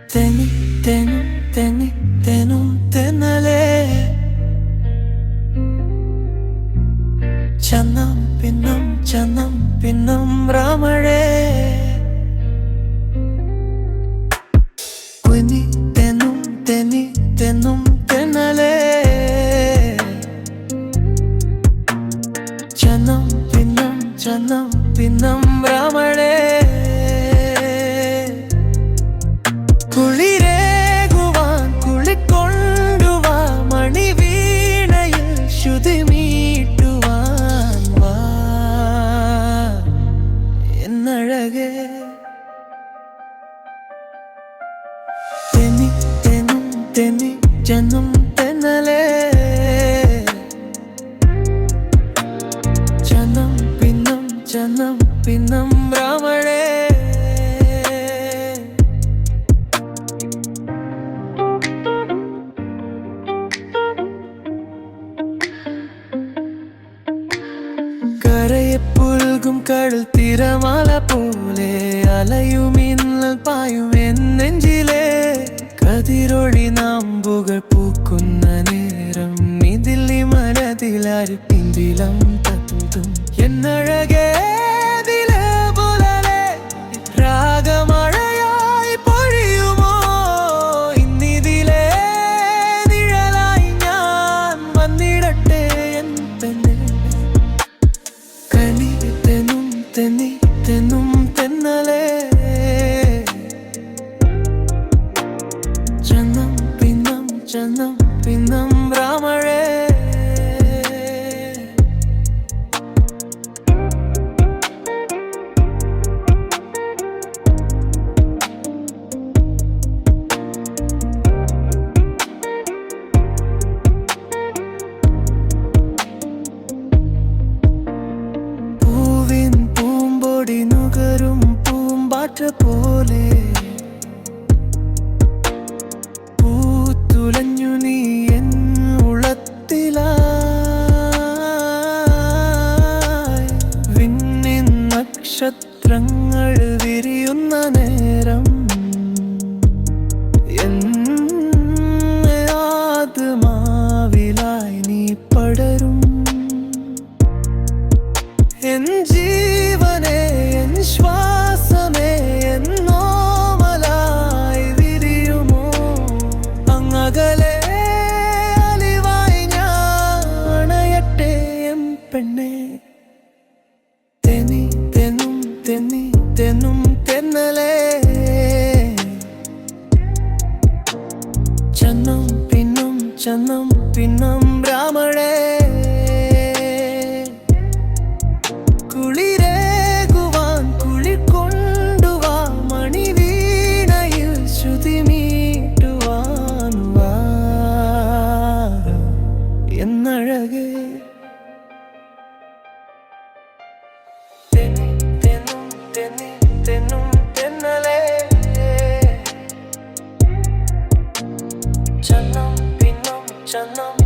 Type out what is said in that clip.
തെന്നി തെന്നും തെന്നി തെന്നും തെന്നലേ ചന്നം പിന്നം രാമഴേ കുഞ്ഞി തെന്നും തെന്നി തെന്നും തെന്നലേ ചന്നം പിന്നം രാമഴേ കുളിരേകുവാൻ കുളിക്കൊണ്ടുവാ മണിവീണയിൽ ശ്രുതി മീട്ടുവാൻ വാ എന്നഴകേ തെന്നി തെന്നും തെന്നി ജന്മം തെന്നലേ ചന്നം പിന്നം രാമഴേ കരയെ പുൽകും കടൽ തിരമാല പോലെ അലയും മിന്നൽ പായും എന്നെഞ്ചിലെ കതിരൊളി നാമ്പുകൾ പൂക്കുന്ന നേരം ഇതിലി മനതിലാരി പിന്തിലം തത്തുതും എന്നഴകേ രാഗമഴയായി പൊഴിയുമോ ഇന്നിതിലേ നിഴലായി ഞാൻ വന്നിടട്ടെ എൻ പെണ്ണേ കനി തെന്നും തെന്നി തെന്നും തെന്നലേ ചന്നം പിന്നം രാമഴേ നുകരും പൂമ്പാറ്റ പോലെ പൂത്തുലഞ്ഞു നീ എൻ ഉളത്തിലായി വിണ്ണിൻ നക്ഷത്രങ്ങൾ വിരിയുന്ന നേരം ആത്മാവിലായി നീ പടരും എൻ ജീവനേ എൻ ശ്വാസമേ എന്നോമലായി വിരിയുമോ അങ്ങകലെ അലിവായി ഞാൻ അണയട്ടെ എൻ പെണ്ണേ തെന്നി തെന്നും തെന്നലേ ചന്നം പിന്നം രാമഴേ കുളിരേകുവാൻ കുളിക്കൊണ്ടുവാ മണിവീണയിൽ ശ്രുതി മീട്ടുവാൻ വാ എന്നഴകേ തെന്നും തെന്നലേ ചന്നം